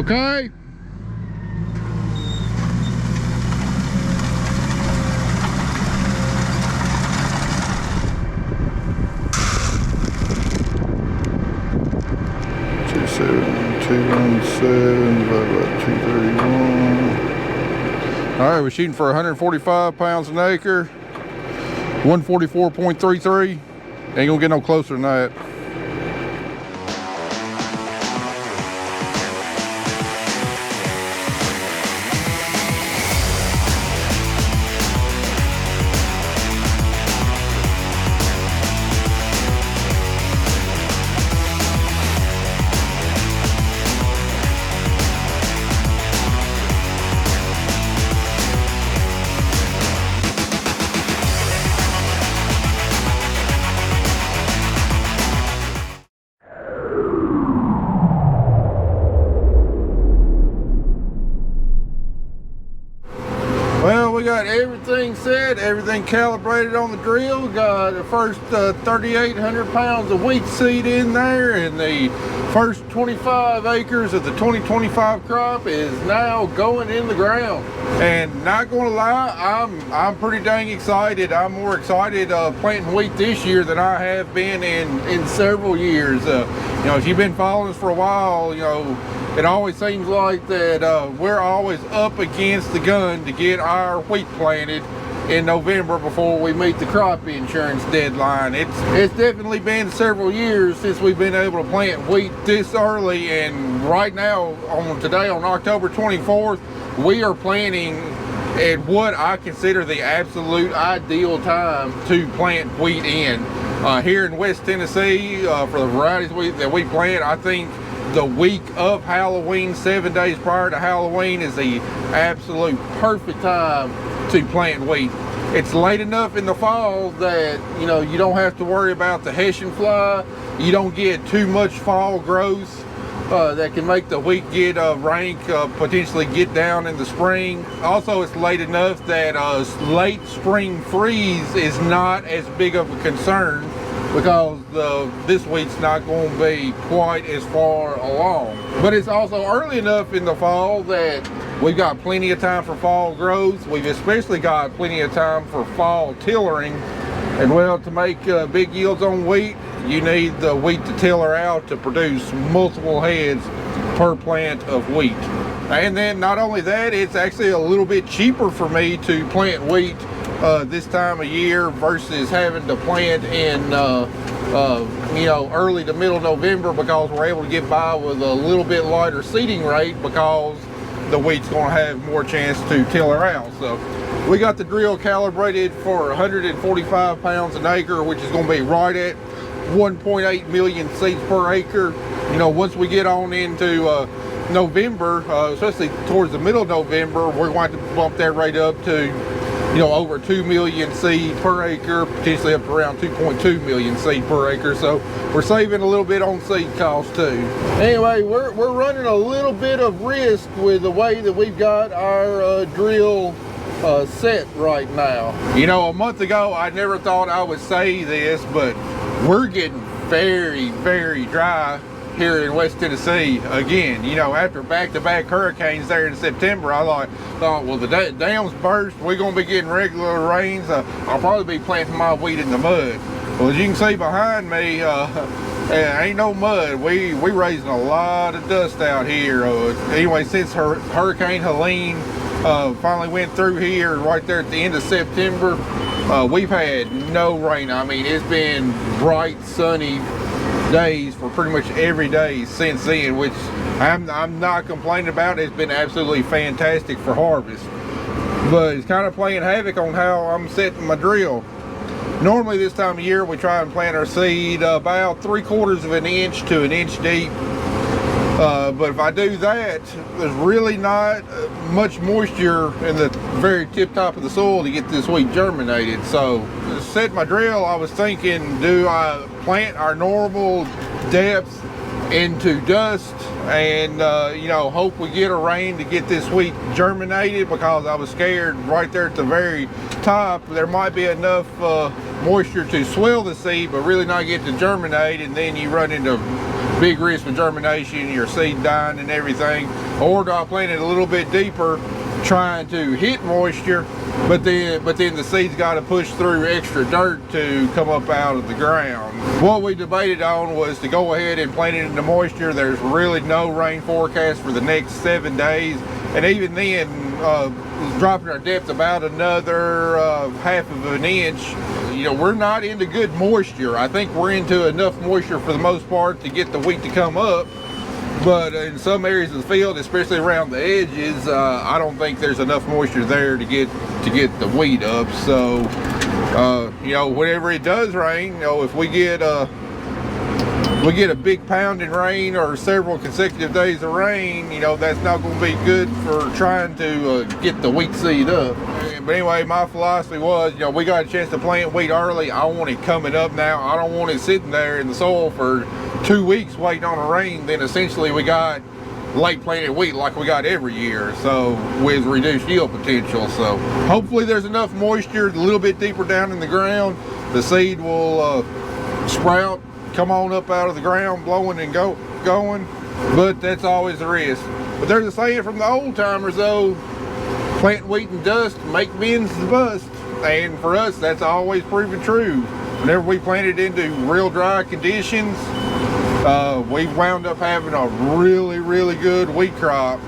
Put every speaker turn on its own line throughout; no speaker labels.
Okay. Divided by 231. All right, we're shooting for 145 pounds an acre. 144.33. Ain't gonna get no closer than that. Well, we got everything set, everything calibrated on the drill. Got the first 3,800 pounds of wheat seed in there, and the first 25 acres of the 2025 crop is now going in the ground. And not gonna lie, I'm pretty dang excited. I'm more excited planting wheat this year than I have been in several years. You know, if you've been following us for a while, you know, it always seems like that we're always up against the gun to get our wheat planted in November before we meet the crop insurance deadline. It's definitely been several years since we've been able to plant wheat this early, and right now, today on October 24th, we are planting at what I consider the absolute ideal time to plant wheat in. Here in West Tennessee, for the varieties that we plant, I think the week of Halloween, 7 days prior to Halloween, is the absolute perfect time to plant wheat. It's late enough in the fall that, you know, you don't have to worry about the Hessian fly. You don't get too much fall growth that can make the wheat get rank, potentially get down in the spring. Also, it's late enough that late spring freeze is not as big of a concern, because this wheat's not going to be quite as far along. But it's also early enough in the fall that we've got plenty of time for fall growth. We've especially got plenty of time for fall tillering. And well, to make big yields on wheat, you need the wheat to tiller out to produce multiple heads per plant of wheat. And then not only that, it's actually a little bit cheaper for me to plant wheat this time of year versus having to plant in you know, early to middle November, because we're able to get by with a little bit lighter seeding rate because the wheat's going to have more chance to tiller out. So we got the drill calibrated for 145 pounds an acre, which is going to be right at 1.8 million seeds per acre. You know, once we get on into November, especially towards the middle of November, we're going to bump that rate up to, you know, over 2 million seed per acre, potentially up to around 2.2 million seed per acre. So we're saving a little bit on seed cost too. Anyway, we're running a little bit of risk with the way that we've got our drill set right now. You know, a month ago, I never thought I would say this, but we're getting very, very dry here in West Tennessee again. You know, after back-to-back hurricanes there in September, I thought, well, the dams burst, we're gonna be getting regular rains. I'll probably be planting my wheat in the mud. Well, as you can see behind me, ain't no mud. We raising a lot of dust out here. Anyway, since Hurricane Helene finally went through here right there at the end of September, we've had no rain. I mean, it's been bright, sunny days for pretty much every day since then, which I'm not complaining about. It's been absolutely fantastic for harvest, but it's kind of playing havoc on how I'm setting my drill. Normally this time of year we try and plant our seed about 3/4 of an inch to an inch deep, but if I do that, there's really not much moisture in the very tip top of the soil to get this wheat germinated. So to set my drill, I was thinking, do I plant our normal depth into dust and you know, hope we get a rain to get this wheat germinated, because I was scared right there at the very top there might be enough moisture to swell the seed but really not get to germinate, and then you run into big risk of germination, your seed dying and everything? Or do I plant it a little bit deeper, trying to hit moisture, but then the seeds got to push through extra dirt to come up out of the ground? What we debated on was to go ahead and plant it in the moisture. There's really no rain forecast for the next 7 days, and even then, dropping our depth about another half of an inch. You know, we're not into good moisture. I think we're into enough moisture for the most part to get the wheat to come up, but in some areas of the field, especially around the edges, I don't think there's enough moisture there to get the wheat up. So you know, whenever it does rain, you know, if we get a big pounding rain or several consecutive days of rain, you know, that's not going to be good for trying to get the wheat seed up. But anyway, my philosophy was, you know, we got a chance to plant wheat early. I want it coming up now. I don't want it sitting there in the soil for 2 weeks waiting on a rain. Then essentially we got late planted wheat like we got every year, so with reduced yield potential. So hopefully there's enough moisture a little bit deeper down in the ground. The seed will sprout, come on up out of the ground, blowing and going, but that's always a risk. But there's a saying from the old timers though, plant wheat in dust, make men's bust. And for us, that's always proven true. Whenever we planted into real dry conditions, we've wound up having a really good wheat crop.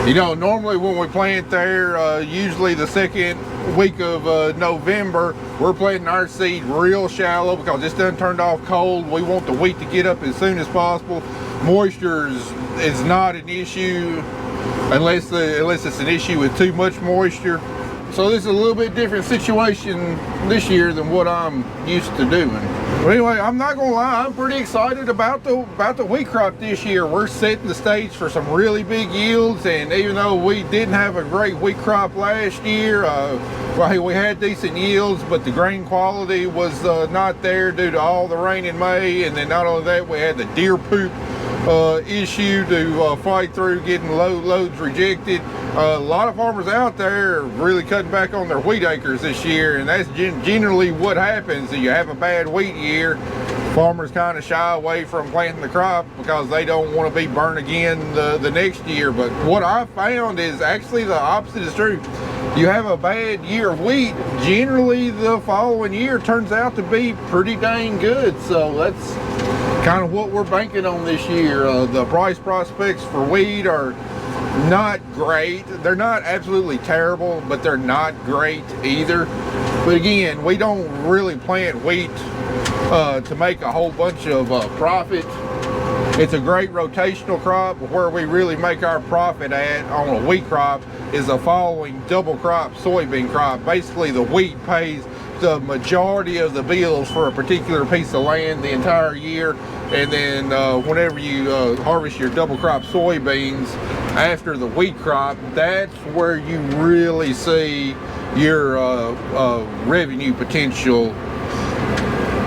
You know, normally when we plant there, usually the second week of November, we're planting our seed real shallow because it's done turned off cold. We want the wheat to get up as soon as possible. Moisture is not an issue unless it's an issue with too much moisture. So this is a little bit different situation this year than what I'm used to doing. But anyway, I'm not gonna lie, I'm pretty excited about the wheat crop this year. We're setting the stage for some really big yields, and even though we didn't have a great wheat crop last year, well, we had decent yields, but the grain quality was not there due to all the rain in May. And then not only that, we had the deer poop issue to fight through, getting loads rejected. A lot of farmers out there are really cutting back on their wheat acres this year, and that's generally what happens. If you have a bad wheat year, farmers kind of shy away from planting the crop because they don't want to be burned again the next year. But what I found is actually the opposite is true. You have a bad year of wheat, generally the following year turns out to be pretty dang good. So that's kind of what we're banking on this year. The price prospects for wheat are not great. They're not absolutely terrible, but they're not great either. But again, we don't really plant wheat to make a whole bunch of profit. It's a great rotational crop. Where we really make our profit at on a wheat crop is the following double crop soybean crop. Basically, the wheat pays the majority of the bills for a particular piece of land the entire year, and then whenever you harvest your double crop soybeans after the wheat crop, that's where you really see your revenue potential.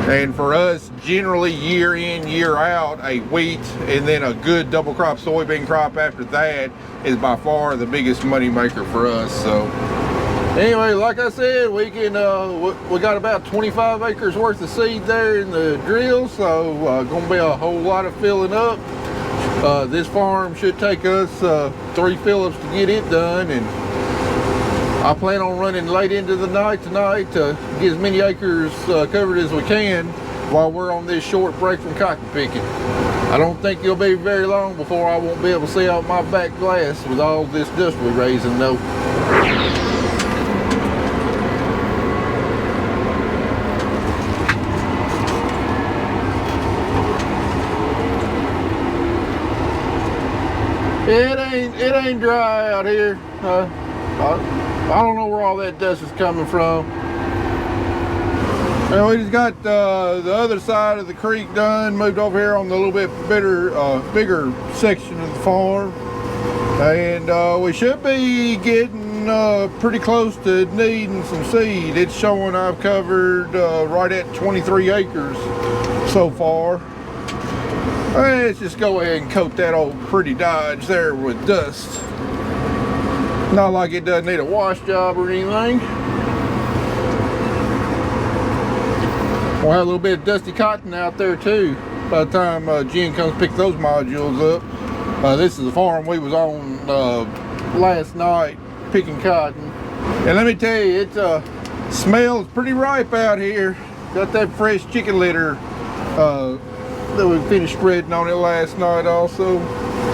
And for us, generally year in, year out, a wheat and then a good double crop soybean crop after that is by far the biggest money maker for us. So anyway, like I said, we got about 25 acres worth of seed there in the drill, so gonna be a whole lot of filling up. This farm should take us 3 fill-ups to get it done, and I plan on running late into the night tonight to get as many acres covered as we can while we're on this short break from cotton picking. I don't think it'll be very long before I won't be able to see out my back glass with all this dust we're raising though. It ain't dry out here. I don't know where all that dust is coming from. And we just got the other side of the creek done, moved over here on the little bit bigger section of the farm, and we should be getting pretty close to needing some seed. It's showing I've covered right at 23 acres so far. Let's just go ahead and coat that old pretty Dodge there with dust. Not like it doesn't need a wash job or anything. We'll have a little bit of dusty cotton out there too. by the time Jen comes pick those modules up. This is the farm we was on last night picking cotton. And let me tell you, it smells pretty ripe out here. Got that fresh chicken litter that we finished spreading on it last night also.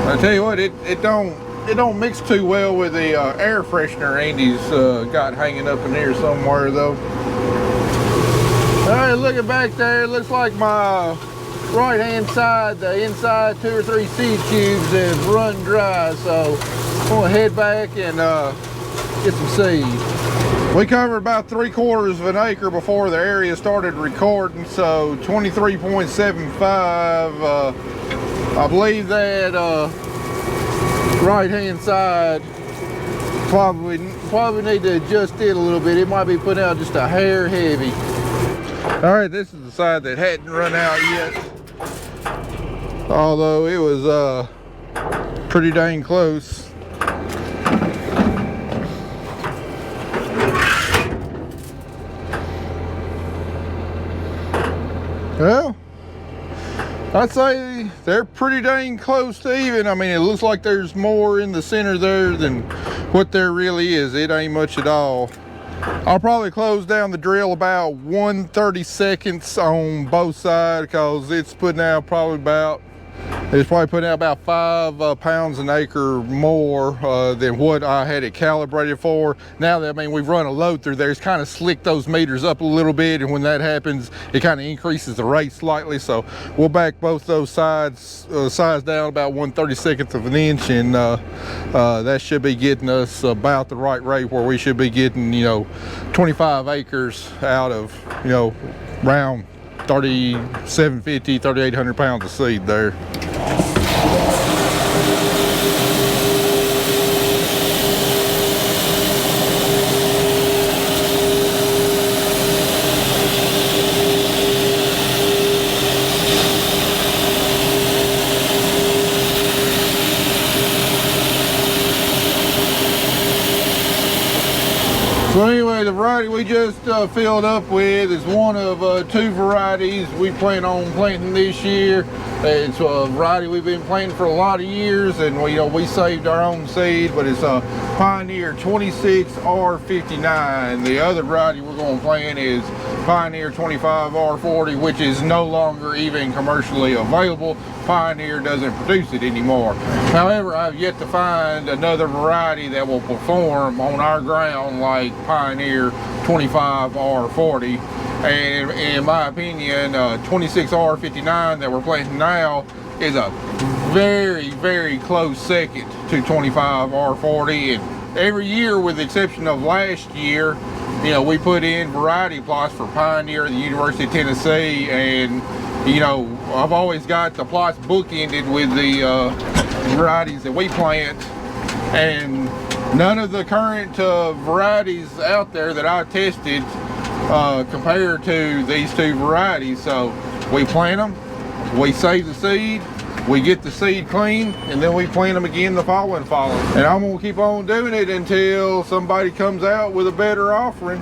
I tell you what, it don't mix too well with the air freshener Andy's got hanging up in there somewhere though. Alright, looking back there, it looks like my right hand side, the inside 2 or 3 seed cubes have run dry, so I'm gonna head back and get some seed. We covered about 3/4 of an acre before the area started recording, so 23.75. I believe that right hand side probably need to adjust it a little bit. It might be putting out just a hair heavy. All right, this is the side that hadn't run out yet, although it was pretty dang close. Well, I'd say they're pretty dang close to even. I mean, it looks like there's more in the center there than what there really is. It ain't much at all. I'll probably close down the drill about 1/32 on both sides, because it's putting out probably about, it's probably putting out about 5 pounds an acre more than what I had it calibrated for. Now that, I mean, we've run a load through there, it's kind of slicked those meters up a little bit, and when that happens, it kind of increases the rate slightly. So we'll back both those sides down about 1/32 of an inch, and that should be getting us about the right rate where we should be getting, you know, 25 acres out of, you know, around 3,750, 3,800 pounds of seed there. So anyway, the variety we just filled up with is one of 2 varieties we plan on planting this year. It's a variety we've been planting for a lot of years, and we saved our own seed, but it's a Pioneer 26R59. The other variety we're going to plant is Pioneer 25R40, which is no longer even commercially available. Pioneer doesn't produce it anymore. However, I've yet to find another variety that will perform on our ground like Pioneer 25R40. And in my opinion, 26R59 that we're planting now is a very, very close second to 25R40. And every year, with the exception of last year, we put in variety plots for Pioneer at the University of Tennessee, and I've always got the plots bookended with the varieties that we plant, and none of the current varieties out there that I tested compare to these 2 varieties. So we plant them, we save the seed, we get the seed clean, and then we plant them again the following fall. And I'm gonna keep on doing it until somebody comes out with a better offering.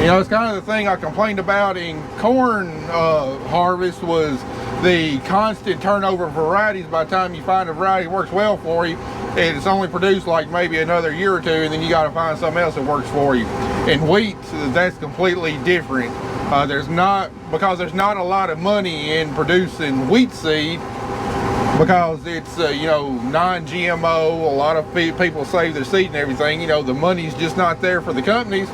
It's kind of the thing I complained about in corn harvest, was the constant turnover of varieties. By the time you find a variety that works well for you, and it's only produced like maybe another year or 2, and then you got to find something else that works for you. In wheat, that's completely different. Because there's not a lot of money in producing wheat seed, because it's non-GMO. A lot of people save their seed and everything. The money's just not there for the companies.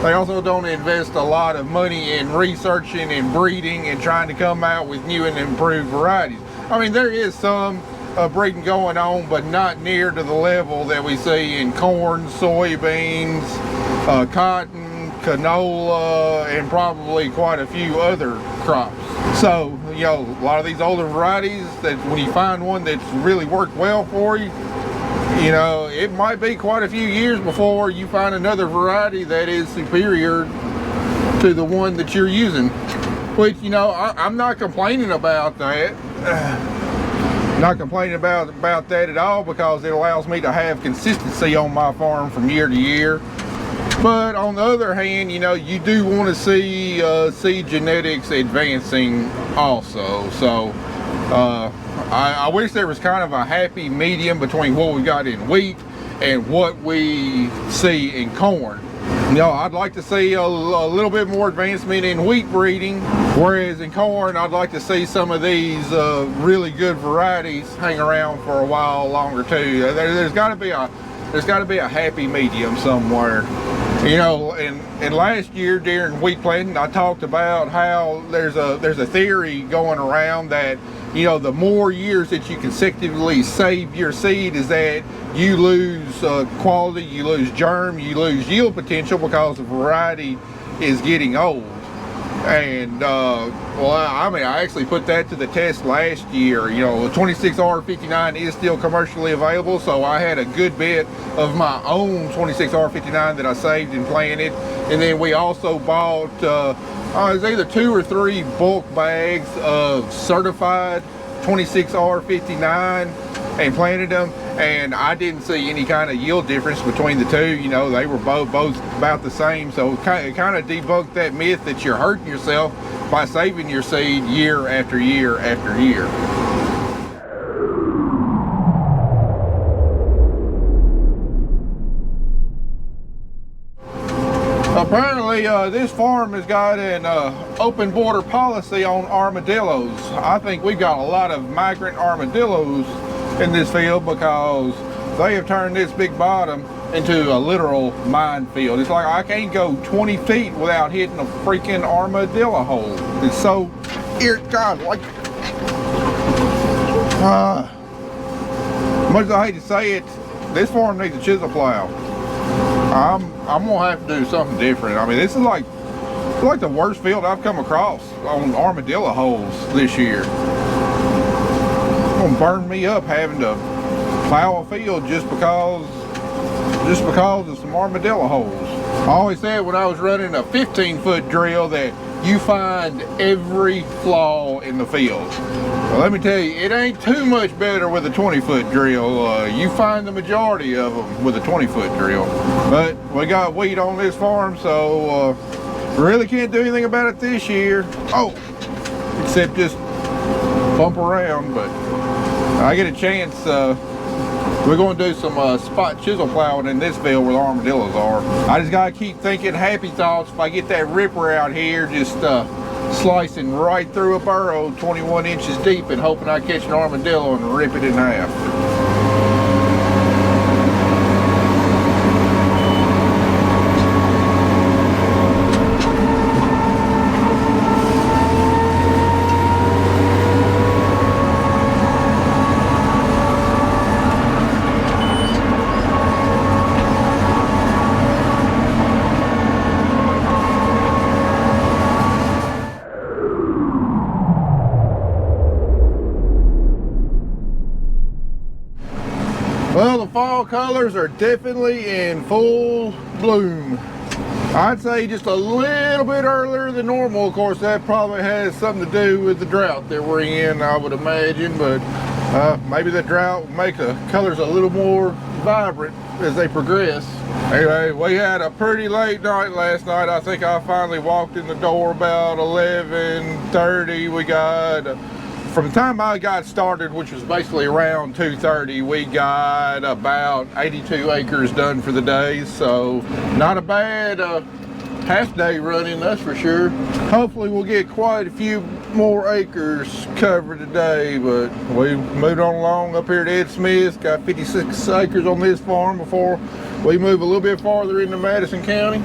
They also don't invest a lot of money in researching and breeding and trying to come out with new and improved varieties. I mean, there is some breeding going on, but not near to the level that we see in corn, soybeans, cotton, canola, and probably quite a few other crops. So, a lot of these older varieties, that when you find one that's really worked well for you, it might be quite a few years before you find another variety that is superior to the one that you're using. Which, I'm not complaining about that. Not complaining about that at all, because it allows me to have consistency on my farm from year to year. But on the other hand, you do want to see seed genetics advancing also. So I wish there was kind of a happy medium between what we got in wheat and what we see in corn. You know, I'd like to see a little bit more advancement in wheat breeding, whereas in corn, I'd like to see some of these really good varieties hang around for a while longer too. There's got to be a happy medium somewhere. You know, and last year during wheat planting, I talked about how there's a theory going around that, you know, the more years that you consecutively save your seed is that you lose quality, you lose germ, you lose yield potential because the variety is getting old. And well, I mean, I actually put that to the test last year. You know, the 26R59 is still commercially available, so I had a good bit of my own 26R59 that I saved and planted. And then we also bought it's either 2 or 3 bulk bags of certified 26R59 and planted them, and I didn't see any kind of yield difference between the two. You know, they were both about the same, so it kind of debunked that myth that you're hurting yourself by saving your seed year after year after year. Apparently, this farm has got an open border policy on armadillos. I think we've got a lot of migrant armadillos in this field because they have turned this big bottom into a literal minefield. It's like I can't go 20 feet without hitting a freaking armadillo hole. It's so God, like much as I hate to say it, this farm needs a chisel plow. I'm gonna have to do something different. I mean, this is like the worst field I've come across on armadillo holes this year. It's gonna burn me up having to plow a field just because of some armadillo holes. I always said when I was running a 15-foot drill that you find every flaw in the field. Well, let me tell you, it ain't too much better with a 20-foot drill. You find the majority of them with a 20-foot drill. But we got wheat on this farm, so really can't do anything about it this year. Oh, except just bump around. But I get a chance. We're going to do some spot chisel plowing in this field where the armadillos are. I just got to keep thinking happy thoughts. If I get that ripper out here, just slicing right through a burrow 21 inches deep and hoping I catch an armadillo and rip it in half. Well, the fall colors are definitely in full bloom. I'd say just a little bit earlier than normal. Of course, that probably has something to do with the drought that we're in, I would imagine, but maybe the drought will make the colors a little more vibrant as they progress. Anyway, we had a pretty late night last night. I think I finally walked in the door about 11:30. We got from the time I got started, which was basically around 2:30, we got about 82 acres done for the day. So not a bad half day running, that's for sure. Hopefully we'll get quite a few more acres covered today, but we moved on along up here to Ed Smith's. Got 56 acres on this farm before we move a little bit farther into Madison County.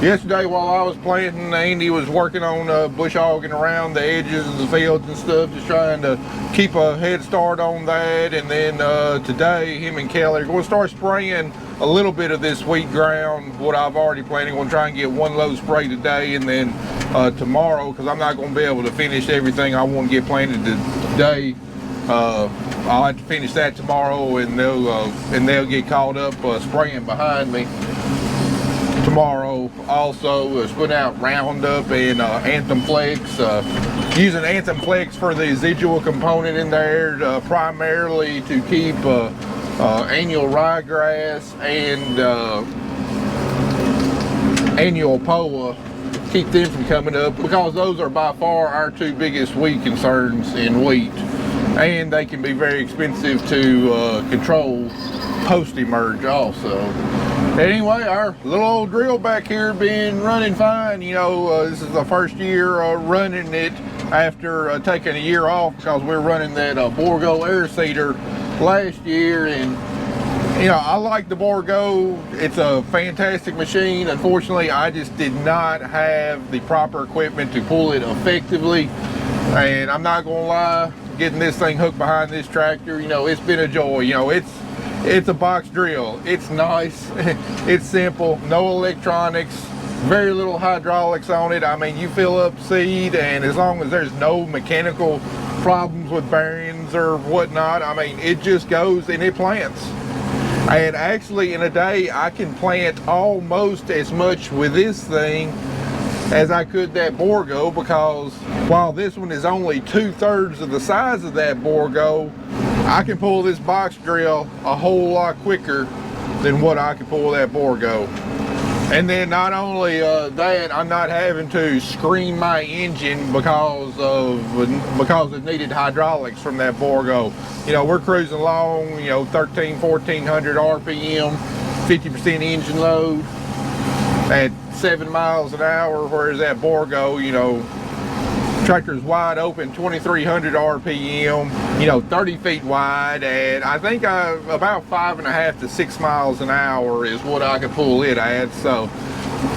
Yesterday while I was planting, Andy was working on bush hogging around the edges of the fields and stuff, just trying to keep a head start on that. And then today, him and Kelly are going to start spraying a little bit of this wheat ground, what I've already planted. I'm going to try and get one load spray today, and then tomorrow, because I'm not going to be able to finish everything I want to get planted today. I'll have to finish that tomorrow, and they'll get caught up spraying behind me tomorrow. Also putting out Roundup and Anthem Flex, using Anthem Flex for the residual component in there, primarily to keep annual ryegrass and annual poa, keep them from coming up, because those are by far our two biggest weed concerns in wheat. and they can be very expensive to control post-emerge also. Anyway, our little old drill back here been running fine. You know, this is the first year running it after taking a year off, because we're running that Borgo air seeder last year. And you know, I like the Borgo. It's a fantastic machine. Unfortunately, I just did not have the proper equipment to pull it effectively, and I'm not gonna lie, getting this thing hooked behind this tractor, you know, it's been a joy. You know, it's a box drill. It's nice. It's simple. No electronics. Very little hydraulics on it. I mean, you fill up seed, and as long as there's no mechanical problems with bearings or whatnot, I mean, it just goes and it plants. And actually, in a day, I can plant almost as much with this thing as I could that Borgo, because while this one is only 2/3 of the size of that Borgo, I can pull this box drill a whole lot quicker than what I can pull that Borgo. And then not only that, I'm not having to screen my engine because it needed hydraulics from that Borgo. You know, we're cruising along, you know, 1400 RPM, 50% engine load at 7 miles an hour, whereas that Borgo, you know, tractor's wide open, 2300 RPM, you know, 30 feet wide, and I think about 5.5 to 6 miles an hour is what I could pull it at. So,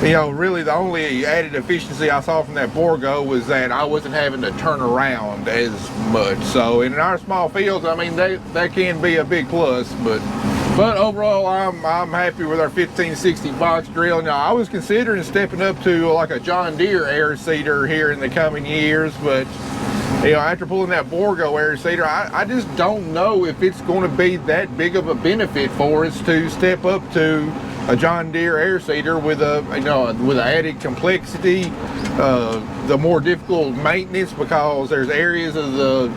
you know, really the only added efficiency I saw from that Borgo was that I wasn't having to turn around as much. So in our small fields, I mean, that can be a big plus, but overall, I'm happy with our 1560 box drill. Now, I was considering stepping up to like a John Deere air seeder here in the coming years, but you know, after pulling that Borgo air seeder, I just don't know if it's going to be that big of a benefit for us to step up to a John Deere air seeder with with added complexity, the more difficult maintenance, because there's areas of the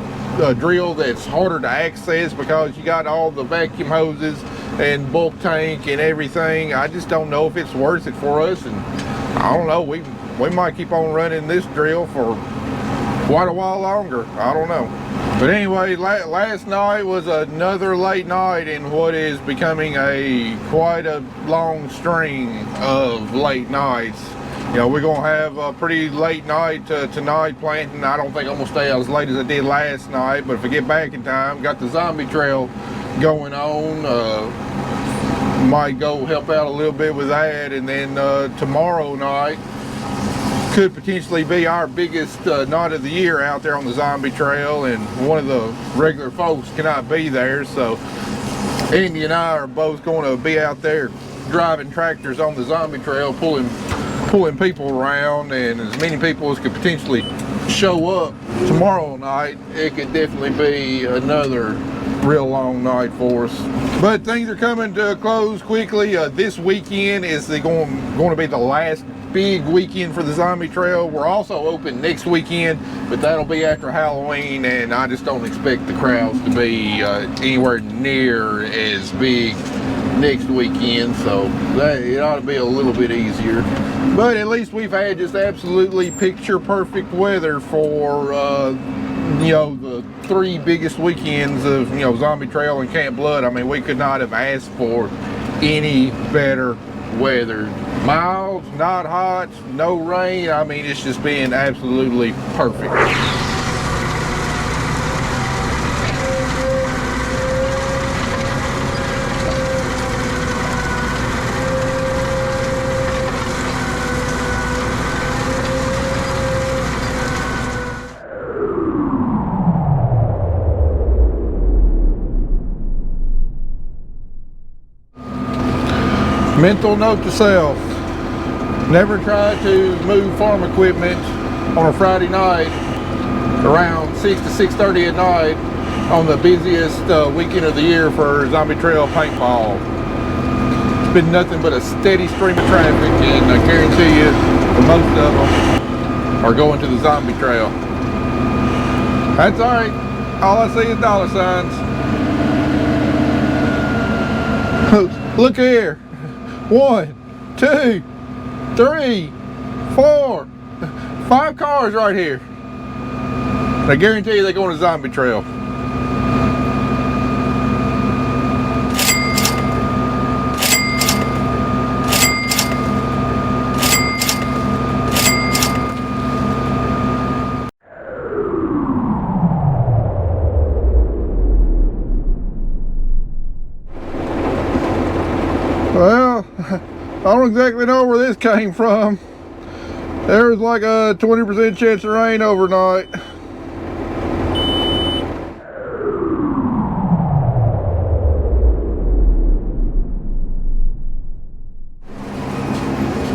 drill that's harder to access because you got all the vacuum hoses and bulk tank and everything. I just don't know if it's worth it for us, and I don't know, we might keep on running this drill for quite a while longer. I don't know. But anyway, last night was another late night in what is becoming quite a long string of late nights. You know, we're gonna have a pretty late night tonight planting. I don't think I'm gonna stay as late as I did last night, but if I get back in time, got the zombie trail going on. Might go help out a little bit with that, and then tomorrow night could potentially be our biggest night of the year out there on the zombie trail, and one of the regular folks cannot be there, so Andy and I are both going to be out there driving tractors on the zombie trail, pulling people around, and as many people as could potentially show up tomorrow night. It could definitely be another real long night for us. But things are coming to a close quickly. This weekend is going to be the last big weekend for the zombie trail. We're also open next weekend, but that'll be after Halloween, and I just don't expect the crowds to be anywhere near as big next weekend, so it ought to be a little bit easier. But at least we've had just absolutely picture perfect weather for you know, the 3 biggest weekends of, you know, zombie trail and Camp Blood. I mean, we could not have asked for any better weather. Mild, not hot, no rain. I mean, it's just been absolutely perfect. Mental note to self: never try to move farm equipment on a Friday night around 6 to 6:30 at night on the busiest weekend of the year for zombie trail paintball. It's been nothing but a steady stream of traffic, and I guarantee you the most of them are going to the zombie trail. That's alright, all I see is dollar signs. Look here. 1, 2, 3, 4, 5 cars right here. I guarantee you they're going to zombie trail. I don't exactly know where this came from. There was like a 20% chance of rain overnight.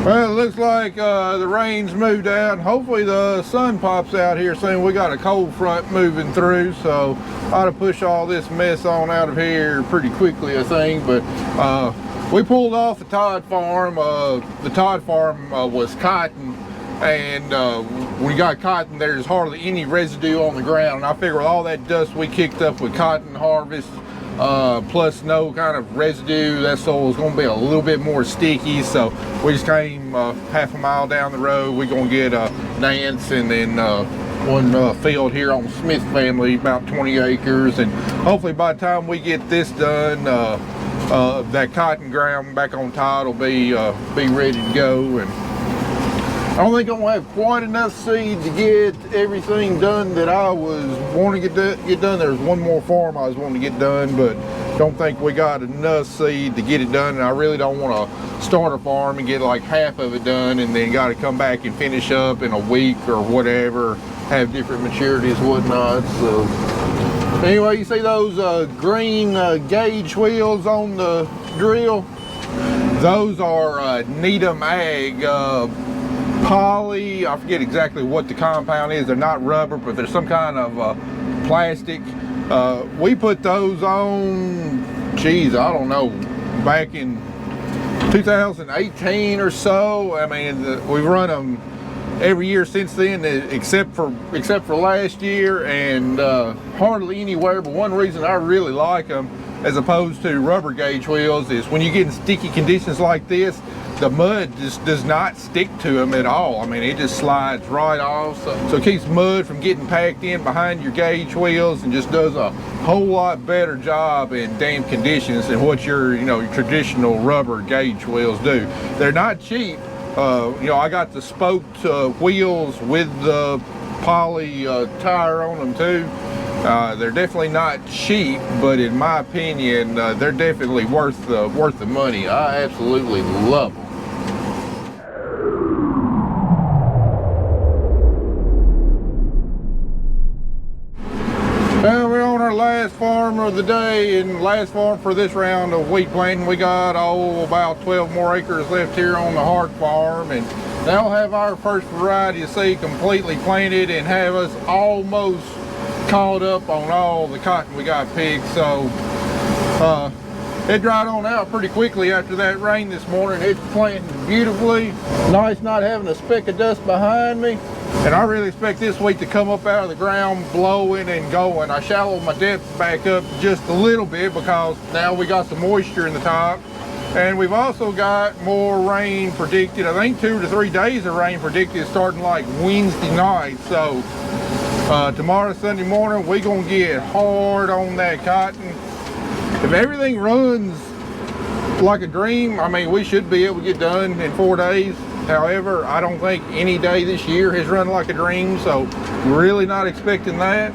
Well, it looks like the rain's moved out. Hopefully the sun pops out here soon. We got a cold front moving through, so I ought to push all this mess on out of here pretty quickly, I think. But we pulled off the Todd farm. The Todd farm was cotton, and when you got cotton, there's hardly any residue on the ground. And I figure with all that dust we kicked up with cotton harvest, plus no kind of residue, that soil is going to be a little bit more sticky. So we just came half a mile down the road. We're going to get Nance, and then one field here on Smith family, about 20 acres. And hopefully by the time we get this done, that cotton ground back on Todd will be ready to go. And I don't think I'm gonna have quite enough seed to get everything done that I was wanting to get done. There's one more farm I was wanting to get done, but don't think we got enough seed to get it done. And I really don't want to start a farm and get like half of it done and then got to come back and finish up in a week or whatever, have different maturities and whatnot. So anyway, you see those green gauge wheels on the drill? Those are Needham Ag poly, I forget exactly what the compound is. They're not rubber, but they're some kind of plastic. We put those on, geez, I don't know, back in 2018 or so. I mean, we've run them every year since then, except for last year, and hardly anywhere. But one reason I really like them as opposed to rubber gauge wheels is when you get in sticky conditions like this, the mud just does not stick to them at all. I mean, it just slides right off. So it keeps mud from getting packed in behind your gauge wheels and just does a whole lot better job in damp conditions than what your traditional rubber gauge wheels do. They're not cheap. I got the spoked wheels with the poly tire on them too. They're definitely not cheap, but in my opinion, they're definitely worth the money. I absolutely love them. Well, we're on our last farm of the day and last farm for this round of wheat planting. We got about 12 more acres left here on the Hart farm, and they'll have our first variety of seed completely planted and have us almost caught up on all the cotton we got picked. So it dried on out pretty quickly after that rain this morning. It's planting beautifully. Nice not having a speck of dust behind me. And I really expect this wheat to come up out of the ground blowing and going. I shallowed my depth back up just a little bit because now we got some moisture in the top. And we've also got more rain predicted. I think 2 to 3 days of rain predicted starting like Wednesday night. So tomorrow, Sunday morning, we're gonna get hard on that cotton. If everything runs like a dream, I mean, we should be able to get done in 4 days. However, I don't think any day this year has run like a dream, so really not expecting that.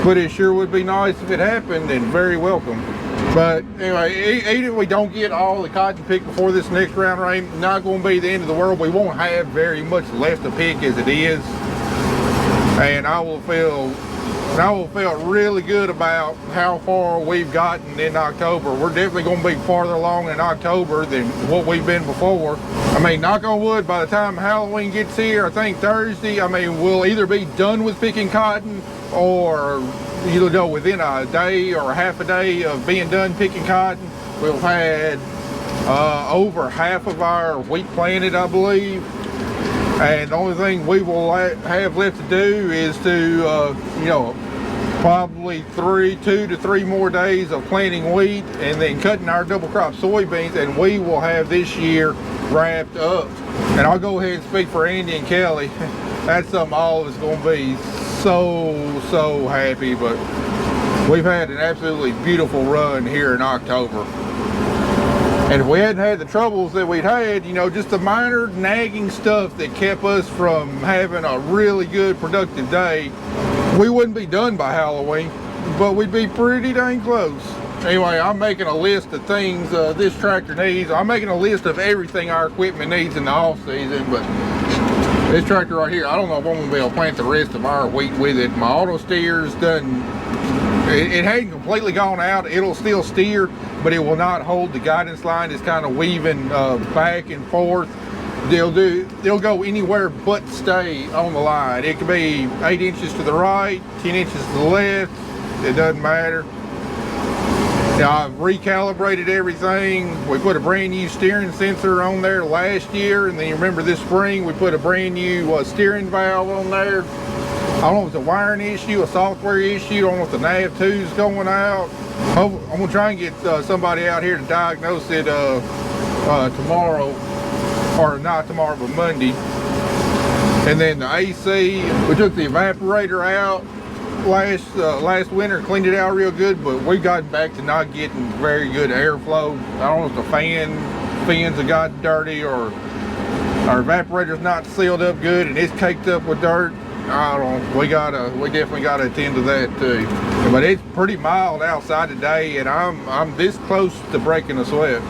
But it sure would be nice if it happened, and very welcome. But anyway, even if we don't get all the cotton picked before this next round of rain, not going to be the end of the world. We won't have very much left to pick as it is. And I will feel really good about how far we've gotten in October. We're definitely going to be farther along in October than what we've been before. I mean, knock on wood, by the time Halloween gets here, I think Thursday, I mean, we'll either be done with picking cotton or within a day or half a day of being done picking cotton. We'll have had over half of our wheat planted, I believe. And the only thing we will have left to do is to, probably 2 to 3 more days of planting wheat and then cutting our double crop soybeans, and we will have this year wrapped up. And I'll go ahead and speak for Andy and Kelly. That's something all of us going to be so happy. But we've had an absolutely beautiful run here in October. And if we hadn't had the troubles that we'd had, just the minor nagging stuff that kept us from having a really good productive day, we wouldn't be done by Halloween, but we'd be pretty dang close. anyway, I'm making a list of things this tractor needs. I'm making a list of everything our equipment needs in the off season, but this tractor right here, I don't know if I'm gonna be able to plant the rest of our wheat with it. My auto steer's done, it hadn't completely gone out. It'll still steer, but it will not hold the guidance line. It's kind of weaving back and forth. They'll go anywhere but stay on the line. It could be 8 inches to the right, 10 inches to the left. It doesn't matter. Now, I've recalibrated everything. We put a brand new steering sensor on there last year, and then you remember this spring we put a brand new steering valve on there. I don't know if it's a wiring issue, a software issue. I don't know if the nav2 is going out. I'm gonna try and get somebody out here to diagnose it tomorrow, or not tomorrow, but Monday. And then the AC, we took the evaporator out last winter, cleaned it out real good, but we've gotten back to not getting very good airflow. I don't know if the fins have got dirty, or our evaporator's not sealed up good and it's caked up with dirt. I don't know. We definitely gotta attend to that too. But it's pretty mild outside today, and I'm this close to breaking a sweat.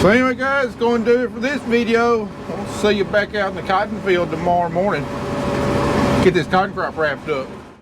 So anyway, guys, going to do it for this video. I'll see you back out in the cotton field tomorrow morning. Get this cotton crop wrapped up.